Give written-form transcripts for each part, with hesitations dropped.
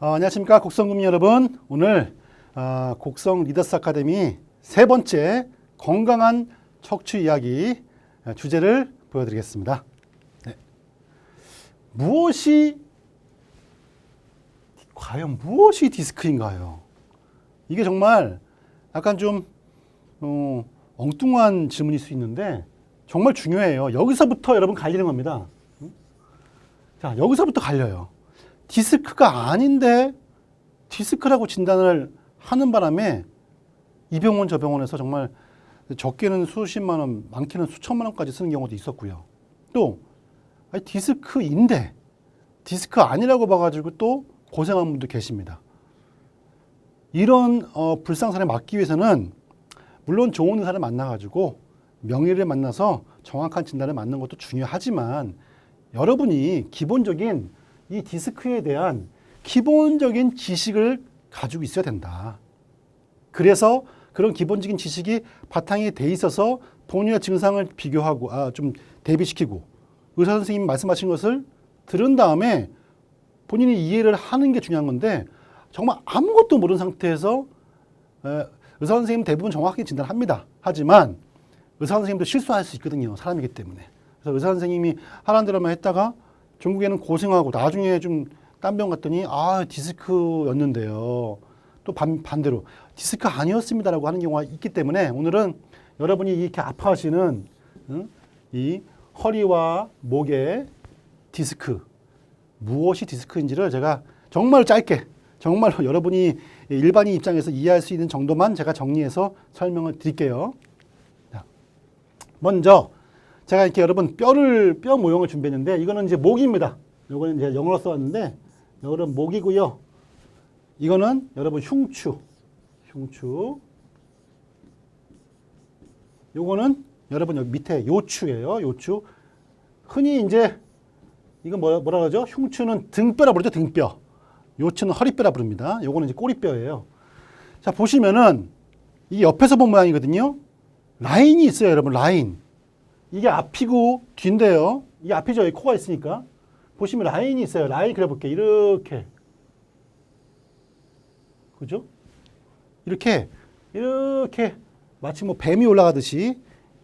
안녕하십니까 곡성구민 여러분. 오늘 곡성 리더스 아카데미 세 번째 건강한 척추 이야기 주제를 보여드리겠습니다. 네. 과연 무엇이 디스크인가요? 이게 정말 약간 좀 엉뚱한 질문일 수 있는데 정말 중요해요. 여기서부터 여러분 갈리는 겁니다. 자, 여기서부터 갈려요. 디스크가 아닌데 디스크라고 진단을 하는 바람에 이 병원 저 병원에서 정말 적게는 수십만 원, 많게는 수천만 원까지 쓰는 경우도 있었고요. 또 디스크인데 디스크 아니라고 봐가지고 또 고생한 분도 계십니다. 이런 불상사를 막기 위해서는 물론 좋은 의사를 만나가지고 명의를 만나서 정확한 진단을 맞는 것도 중요하지만 여러분이 기본적인 이 디스크에 대한 기본적인 지식을 가지고 있어야 된다. 그래서 그런 기본적인 지식이 바탕이 돼 있어서 본인의 증상을 비교하고 좀 대비시키고 의사 선생님이 말씀하신 것을 들은 다음에 본인이 이해를 하는 게 중요한 건데 정말 아무것도 모르는 상태에서 의사 선생님 대부분 정확하게 진단합니다. 하지만 의사 선생님도 실수할 수 있거든요. 사람이기 때문에. 그래서 의사 선생님이 하라는 대로만 했다가 결국에는 고생하고 나중에 좀 딴 병 갔더니 디스크였는데요. 또 반대로 디스크 아니었습니다라고 하는 경우가 있기 때문에 오늘은 여러분이 이렇게 아파하시는 이 허리와 목의 디스크 무엇이 디스크인지를 제가 정말 짧게 정말로 여러분이 일반인 입장에서 이해할 수 있는 정도만 제가 정리해서 설명을 드릴게요. 자, 먼저 제가 이렇게 여러분 뼈 모형을 준비했는데 이거는 이제 목입니다. 이거는 이제 영어로 써왔는데 이거는 목이고요. 이거는 여러분 흉추. 요거는 여러분 여기 밑에 요추예요. 요추. 흔히 이제 이건 뭐라 그러죠? 흉추는 등뼈라 부르죠. 등뼈. 요추는 허리뼈라 부릅니다. 요거는 이제 꼬리뼈예요. 자, 보시면은 이게 옆에서 본 모양이거든요. 라인이 있어요, 여러분. 라인. 이게 앞이고 뒤인데요. 이게 앞이죠. 여기 코가 있으니까. 보시면 라인이 있어요. 라인 그려볼게요. 이렇게. 그죠? 이렇게 마치 뭐 뱀이 올라가듯이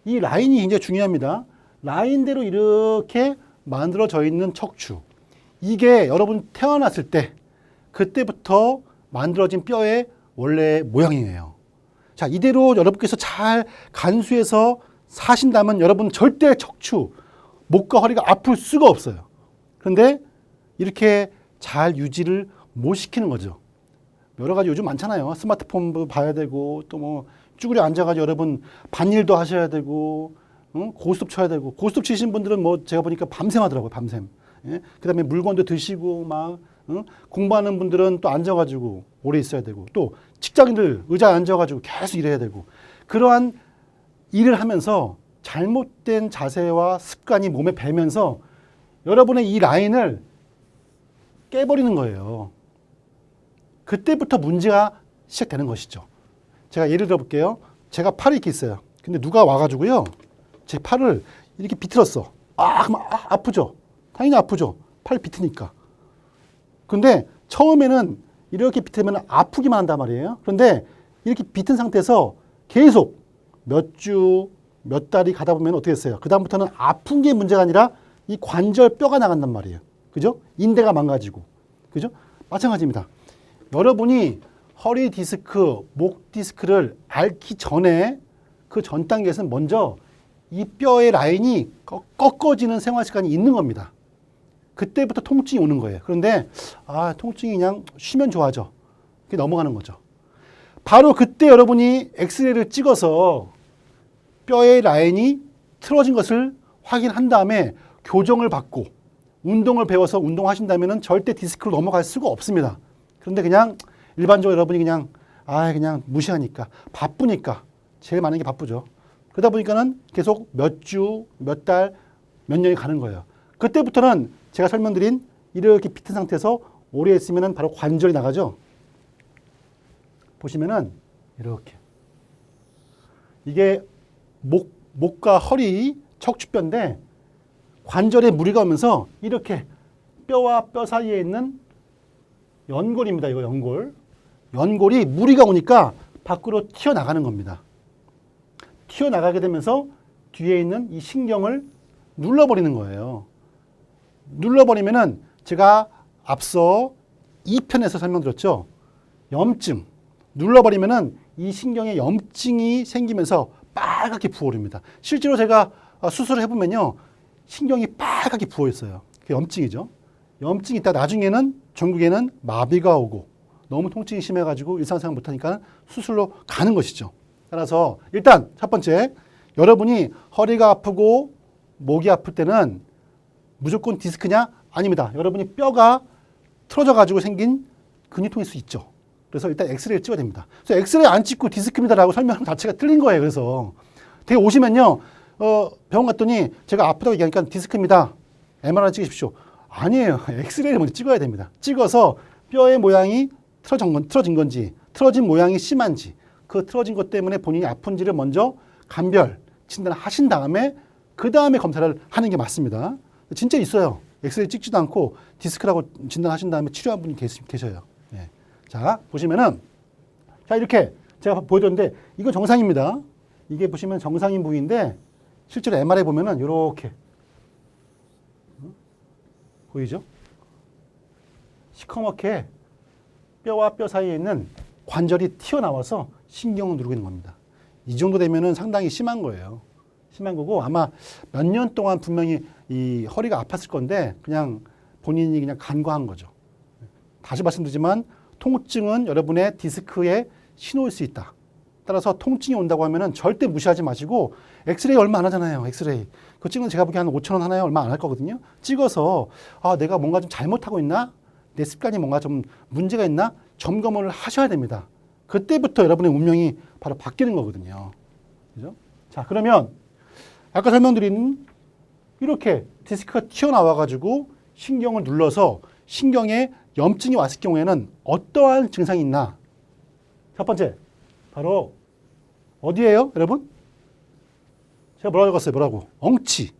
이 라인이 굉장히 중요합니다. 라인대로 이렇게 만들어져 있는 척추. 이게 여러분 태어났을 때 그때부터 만들어진 뼈의 원래 모양이에요. 자, 이대로 여러분께서 잘 간수해서 사신다면 여러분 절대 척추, 목과 허리가 아플 수가 없어요. 그런데 이렇게 잘 유지를 못 시키는 거죠. 여러 가지 요즘 많잖아요. 스마트폰도 봐야 되고 또 뭐 쭈그려 앉아가지고 여러분 밭일도 하셔야 되고 고스톱 쳐야 되고 고스톱 치신 분들은 뭐 제가 보니까 밤샘 하더라고요. 밤샘. 예? 그다음에 물건도 드시고 막 공부하는 분들은 또 앉아가지고 오래 있어야 되고 또 직장인들 의자에 앉아가지고 계속 일해야 되고 그러한 일을 하면서 잘못된 자세와 습관이 몸에 배면서 여러분의 이 라인을 깨버리는 거예요. 그때부터 문제가 시작되는 것이죠. 제가 예를 들어 볼게요. 제가 팔이 이렇게 있어요. 근데 누가 와가지고요. 제 팔을 이렇게 비틀었어. 그럼 아프죠? 당연히 아프죠. 팔 비트니까. 근데 처음에는 이렇게 비틀면 아프기만 한단 말이에요. 그런데 이렇게 비튼 상태에서 계속 몇 주, 몇 달이 가다 보면 어떻게 됐어요? 그다음부터는 아픈 게 문제가 아니라 이 관절 뼈가 나간단 말이에요. 그죠? 인대가 망가지고. 그죠? 마찬가지입니다. 여러분이 허리 디스크, 목 디스크를 앓기 전에 그 전 단계에서는 먼저 이 뼈의 라인이 꺾어지는 생활 습관이 있는 겁니다. 그때부터 통증이 오는 거예요. 그런데 통증이 그냥 쉬면 좋아져. 그게 넘어가는 거죠. 바로 그때 여러분이 엑스레이를 찍어서 뼈의 라인이 틀어진 것을 확인한 다음에 교정을 받고 운동을 배워서 운동하신다면 절대 디스크로 넘어갈 수가 없습니다. 그런데 그냥 일반적으로 여러분이 그냥 무시하니까 바쁘니까 제일 많은 게 바쁘죠. 그러다 보니까는 계속 몇 주, 몇 달, 몇 년이 가는 거예요. 그때부터는 제가 설명드린 이렇게 비튼 상태에서 오래 있으면 바로 관절이 나가죠. 보시면은 이렇게 이게 목과 허리 척추뼈인데 관절에 무리가 오면서 이렇게 뼈와 뼈 사이에 있는 연골입니다. 이거 연골. 연골이 무리가 오니까 밖으로 튀어나가는 겁니다. 튀어나가게 되면서 뒤에 있는 이 신경을 눌러버리는 거예요. 눌러버리면은 제가 앞서 2편에서 설명드렸죠. 염증. 눌러버리면은 이 신경에 염증이 생기면서 빨갛게 부어오릅니다. 실제로 제가 수술을 해보면요. 신경이 빨갛게 부어 있어요. 그게 염증이죠. 염증이 있다 나중에는 전국에는 마비가 오고 너무 통증이 심해가지고 일상생활 못하니까 수술로 가는 것이죠. 따라서 일단 첫 번째, 여러분이 허리가 아프고 목이 아플 때는 무조건 디스크냐? 아닙니다. 여러분이 뼈가 틀어져가지고 생긴 근육통일 수 있죠. 그래서 일단 엑스레이를 찍어야 됩니다. 그래서 엑스레이 안 찍고 디스크입니다라고 설명하는 자체가 틀린 거예요. 그래서 되게 오시면요, 병원 갔더니 제가 아프다고 얘기하니까 디스크입니다. MRI 찍으십시오. 아니에요. 엑스레이를 먼저 찍어야 됩니다. 찍어서 뼈의 모양이 틀어진 건지, 틀어진 모양이 심한지, 그 틀어진 것 때문에 본인이 아픈지를 먼저 감별 진단을 하신 다음에 그 다음에 검사를 하는 게 맞습니다. 진짜 있어요. 엑스레이 찍지도 않고 디스크라고 진단하신 다음에 치료한 분이 계셔요. 예. 자, 보시면은, 자, 이렇게 제가 보여줬는데, 이건 정상입니다. 이게 보시면 정상인 부위인데, 실제로 MRI 보면은, 요렇게. 보이죠? 시커멓게 뼈와 뼈 사이에 있는 관절이 튀어나와서 신경을 누르고 있는 겁니다. 이 정도 되면은 상당히 심한 거예요. 심한 거고, 아마 몇 년 동안 분명히 이 허리가 아팠을 건데, 그냥 본인이 그냥 간과한 거죠. 다시 말씀드리지만, 통증은 여러분의 디스크에 신호일 수 있다. 따라서 통증이 온다고 하면은 절대 무시하지 마시고, 엑스레이 얼마 안 하잖아요. 엑스레이. 그거 찍는 제가 보기에 한 5,000원 하나요? 얼마 안 할 거거든요. 찍어서, 아, 내가 뭔가 좀 잘못하고 있나? 내 습관이 뭔가 좀 문제가 있나? 점검을 하셔야 됩니다. 그때부터 여러분의 운명이 바로 바뀌는 거거든요. 그죠? 자, 그러면 아까 설명드린 이렇게 디스크가 튀어나와가지고 신경을 눌러서 신경에 염증이 왔을 경우에는 어떠한 증상이 있나? 첫 번째, 바로 어디예요, 여러분? 제가 뭐라고 적었어요? 뭐라고? 엉치.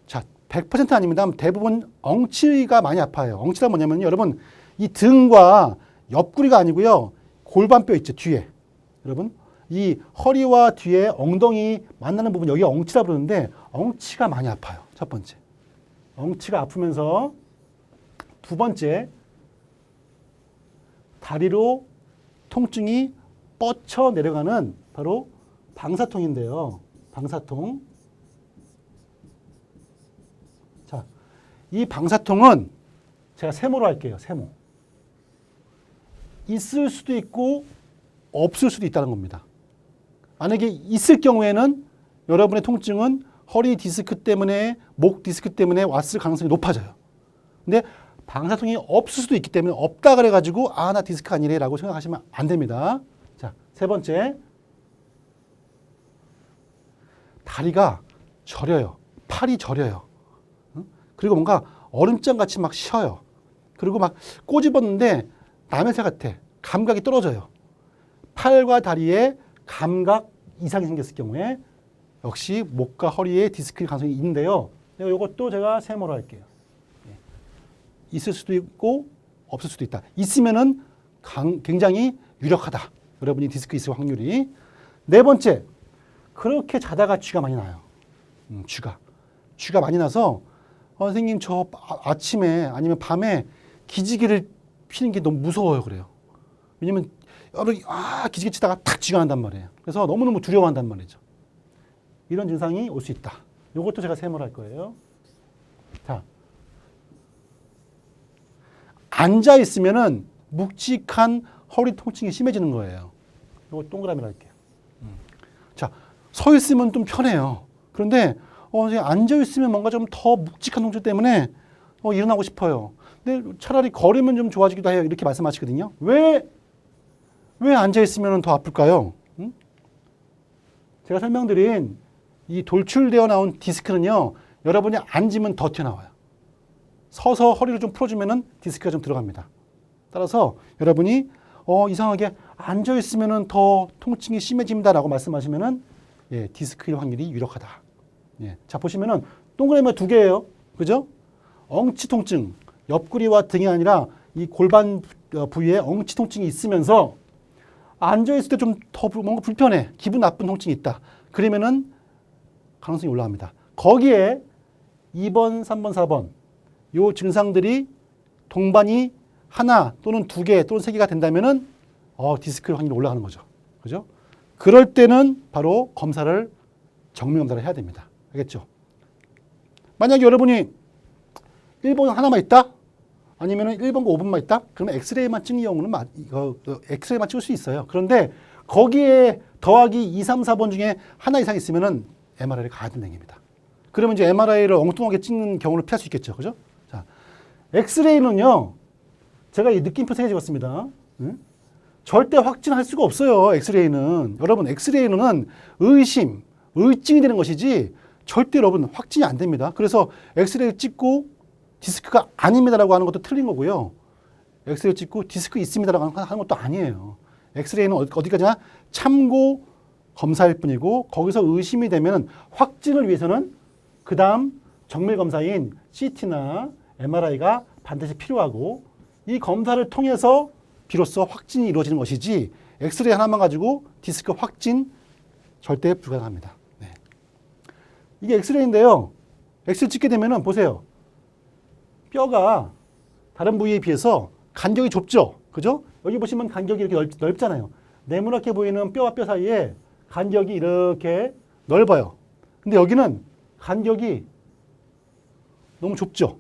자, 100% 아닙니다. 대부분 엉치가 많이 아파요. 엉치가 뭐냐면요, 여러분, 이 등과 옆구리가 아니고요, 골반뼈 있죠, 뒤에. 여러분, 이 허리와 뒤에 엉덩이 만나는 부분, 여기 엉치라 부르는데, 엉치가 많이 아파요. 첫 번째. 엉치가 아프면서, 두 번째, 다리로 통증이 뻗쳐 내려가는 바로 방사통인데요. 방사통. 자, 이 방사통은 제가 세모로 할게요. 세모. 있을 수도 있고 없을 수도 있다는 겁니다. 만약에 있을 경우에는 여러분의 통증은 허리 디스크 때문에, 목 디스크 때문에 왔을 가능성이 높아져요. 근데 방사통이 없을 수도 있기 때문에 없다 그래가지고 아, 나 디스크 아니래 라고 생각하시면 안 됩니다. 자, 세 번째. 다리가 저려요. 팔이 저려요. 그리고 뭔가 얼음장 같이 막 쉬어요. 그리고 막 꼬집었는데 남의 새 같아. 감각이 떨어져요. 팔과 다리에 감각 이상이 생겼을 경우에 역시 목과 허리에 디스크 가능성이 있는데요. 이것도 제가 세모로 할게요. 있을 수도 있고 없을 수도 있다. 있으면은 굉장히 유력하다. 여러분이 디스크 있을 확률이. 네 번째, 그렇게 자다가 쥐가 많이 나요. 쥐가 많이 나서 선생님 저 아침에 아니면 밤에 기지개를 피는 게 너무 무서워요. 그래요. 왜냐면 여러분이 기지개 치다가 탁 쥐가 난단 말이에요. 그래서 너무너무 두려워한단 말이죠. 이런 증상이 올 수 있다. 이것도 제가 세모로 할 거예요. 자, 앉아 있으면은 묵직한 허리 통증이 심해지는 거예요. 이거 동그라미로 할게요. 자, 서 있으면 좀 편해요. 그런데 앉아 있으면 뭔가 좀 더 묵직한 통증 때문에 일어나고 싶어요. 근데 차라리 걸으면 좀 좋아지기도 해요. 이렇게 말씀하시거든요. 왜 앉아 있으면 더 아플까요? 제가 설명드린 이 돌출되어 나온 디스크는요, 여러분이 앉으면 더 튀어나와요. 서서 허리를 좀 풀어주면은 디스크가 좀 들어갑니다. 따라서 여러분이 이상하게 앉아 있으면은 더 통증이 심해집니다라고 말씀하시면은 예, 디스크일 확률이 유력하다. 예, 자 보시면은 동그라미가 두 개예요, 그죠? 엉치 통증, 옆구리와 등이 아니라 이 골반 부위에 엉치 통증이 있으면서 앉아있을 때 좀 더 뭔가 불편해. 기분 나쁜 통증이 있다. 그러면은 가능성이 올라갑니다. 거기에 2번, 3번, 4번 요 증상들이 동반이 하나 또는 두 개 또는 세 개가 된다면은 디스크 확률이 올라가는 거죠. 그죠? 그럴 때는 바로 검사를 정밀 검사를 해야 됩니다. 알겠죠? 만약에 여러분이 1번 하나만 있다? 아니면 1번과 5번만 있다? 그러면 엑스레이만 찍는 경우는 엑스레이만 찍을 수 있어요. 그런데 거기에 더하기 2, 3, 4번 중에 하나 이상 있으면은 MRI를 가야 되는 얘기입니다. 그러면 이제 MRI를 엉뚱하게 찍는 경우를 피할 수 있겠죠. 그죠? 자, 엑스레이는요, 제가 이 느낌표 3개 찍었습니다. 응? 절대 확진할 수가 없어요. 엑스레이는. 여러분, 엑스레이는 의증이 되는 것이지 절대 여러분 확진이 안 됩니다. 그래서 엑스레이 찍고 디스크가 아닙니다라고 하는 것도 틀린 거고요. 엑스레이 찍고 디스크 있습니다라고 하는 것도 아니에요. 엑스레이는 어디까지나 참고 검사일 뿐이고 거기서 의심이 되면 확진을 위해서는 그 다음 정밀 검사인 CT나 MRI가 반드시 필요하고 이 검사를 통해서 비로소 확진이 이루어지는 것이지 엑스레이 하나만 가지고 디스크 확진 절대 불가능합니다. 네. 이게 엑스레이인데요. 엑스레이 찍게 되면은 보세요. 뼈가 다른 부위에 비해서 간격이 좁죠. 그죠? 여기 보시면 간격이 이렇게 넓잖아요. 네모나게 보이는 뼈와 뼈 사이에 간격이 이렇게 넓어요. 근데 여기는 간격이 너무 좁죠.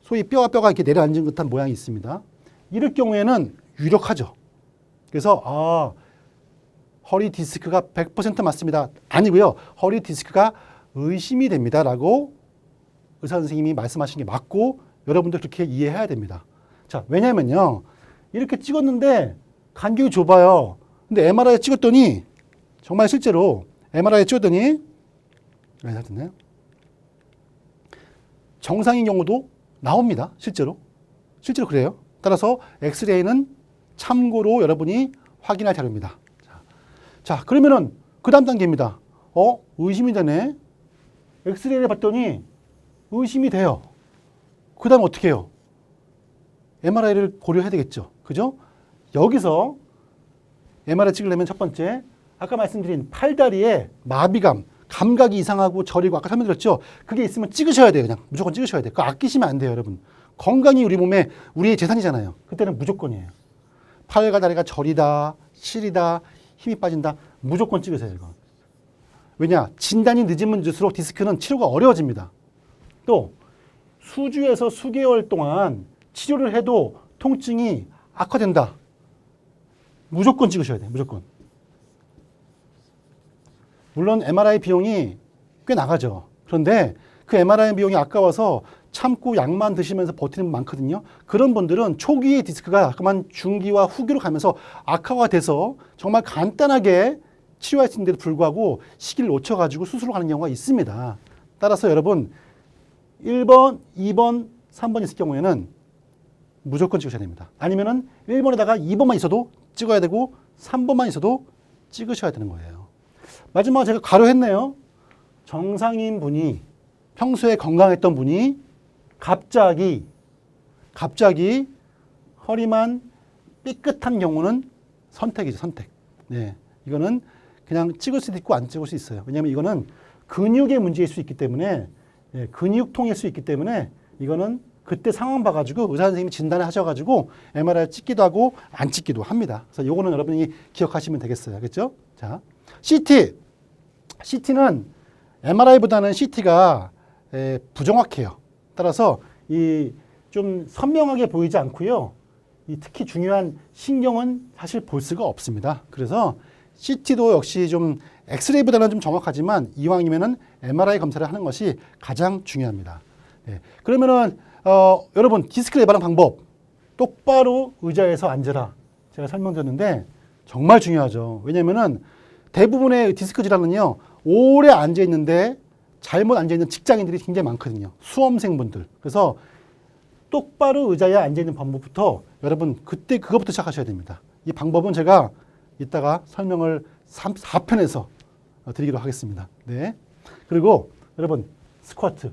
소위 뼈와 뼈가 이렇게 내려앉은 듯한 모양이 있습니다. 이럴 경우에는 유력하죠. 그래서 허리 디스크가 100% 맞습니다. 아니고요. 허리 디스크가 의심이 됩니다라고 의사 선생님이 말씀하신 게 맞고 여러분들 그렇게 이해해야 됩니다. 자, 왜냐면요. 이렇게 찍었는데 간격이 좁아요. 근데 MRI 찍었더니 정말 실제로 MRI 찍었더니 정상인 경우도 나옵니다. 실제로 그래요. 따라서 엑스레이는 참고로 여러분이 확인할 자료입니다. 자, 그러면은 그 다음 단계입니다. 의심이 되네. 엑스레이를 봤더니 의심이 돼요. 그 다음 어떻게 해요? MRI를 고려해야 되겠죠. 그죠? 여기서 MRI 찍으려면 첫 번째, 아까 말씀드린 팔다리에 마비감, 감각이 이상하고 저리고 아까 설명드렸죠? 그게 있으면 찍으셔야 돼요. 그냥 무조건 찍으셔야 돼요. 그거 아끼시면 안 돼요, 여러분. 건강이 우리 몸에 우리의 재산이잖아요. 그때는 무조건이에요. 팔과 다리가 저리다, 시리다, 힘이 빠진다. 무조건 찍으세요, 이거. 왜냐? 진단이 늦으면 늦을수록 디스크는 치료가 어려워집니다. 또 수주에서 수개월 동안 치료를 해도 통증이 악화된다. 무조건 찍으셔야 돼요. 무조건. 물론 MRI 비용이 꽤 나가죠. 그런데 그 MRI 비용이 아까워서 참고 약만 드시면서 버티는 분 많거든요. 그런 분들은 초기의 디스크가 그만 중기와 후기로 가면서 악화가 돼서 정말 간단하게 치료할 수 있는데도 불구하고 시기를 놓쳐가지고 수술을 가는 경우가 있습니다. 따라서 여러분 1번, 2번, 3번 있을 경우에는 무조건 찍으셔야 됩니다. 아니면은 1번에다가 2번만 있어도 찍어야 되고 3번만 있어도 찍으셔야 되는 거예요. 마지막으로 제가 가로했네요. 정상인 분이 평소에 건강했던 분이 갑자기 허리만 삐끗한 경우는 선택이죠. 선택. 네, 이거는 그냥 찍을 수도 있고 안 찍을 수 있어요. 왜냐하면 이거는 근육의 문제일 수 있기 때문에 근육통일 수 있기 때문에 이거는 그때 상황 봐가지고 의사 선생님이 진단을 하셔가지고 MRI 찍기도 하고 안 찍기도 합니다. 그래서 요거는 여러분이 기억하시면 되겠어요. 알겠죠? 자, CT는 MRI보다는 CT가 부정확해요. 따라서 이 좀 선명하게 보이지 않고요. 이 특히 중요한 신경은 사실 볼 수가 없습니다. 그래서 CT도 역시 좀 엑스레이보다는 좀 정확하지만 이왕이면은 MRI 검사를 하는 것이 가장 중요합니다. 네. 그러면은 여러분 디스크 예방 방법 똑바로 의자에서 앉으라 제가 설명드렸는데 정말 중요하죠. 왜냐면은 대부분의 디스크 질환은요 오래 앉아 있는데 잘못 앉아 있는 직장인들이 굉장히 많거든요. 수험생분들. 그래서 똑바로 의자에 앉아 있는 방법부터 여러분 그때 그거부터 시작하셔야 됩니다. 이 방법은 제가 이따가 설명을 4편에서 드리기로 하겠습니다. 네. 그리고 여러분 스쿼트.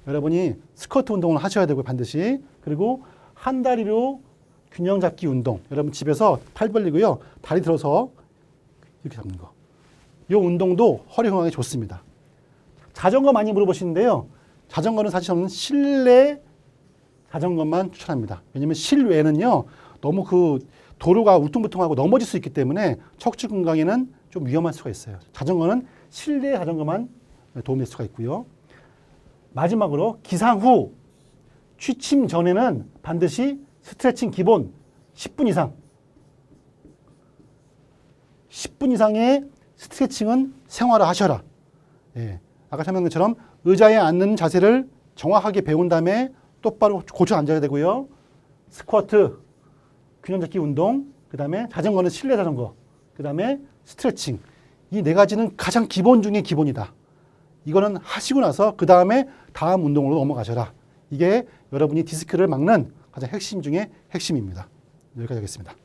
여러분이 스쿼트 운동을 하셔야 되고 반드시. 그리고 한 다리로 균형 잡기 운동. 여러분 집에서 팔 벌리고요. 다리 들어서 이렇게 잡는 거. 이 운동도 허리 건강에 좋습니다. 자전거 많이 물어보시는데요. 자전거는 사실 저는 실내 자전거만 추천합니다. 왜냐면 실외에는요. 너무 그 도로가 울퉁불퉁하고 넘어질 수 있기 때문에 척추 건강에는 좀 위험할 수가 있어요. 자전거는 실내 자전거만 도움이 될 수가 있고요. 마지막으로 기상 후 취침 전에는 반드시 스트레칭 기본 10분 이상 10분 이상의 스트레칭은 생활화하셔라. 예. 아까 설명한 것처럼 의자에 앉는 자세를 정확하게 배운 다음에 똑바로 고쳐 앉아야 되고요. 스쿼트, 균형 잡기 운동, 그 다음에 자전거는 실내 자전거, 그 다음에 스트레칭. 이 네 가지는 가장 기본 중에 기본이다. 이거는 하시고 나서 그 다음에 다음 운동으로 넘어가셔라. 이게 여러분이 디스크를 막는 가장 핵심 중에 핵심입니다. 여기까지 하겠습니다.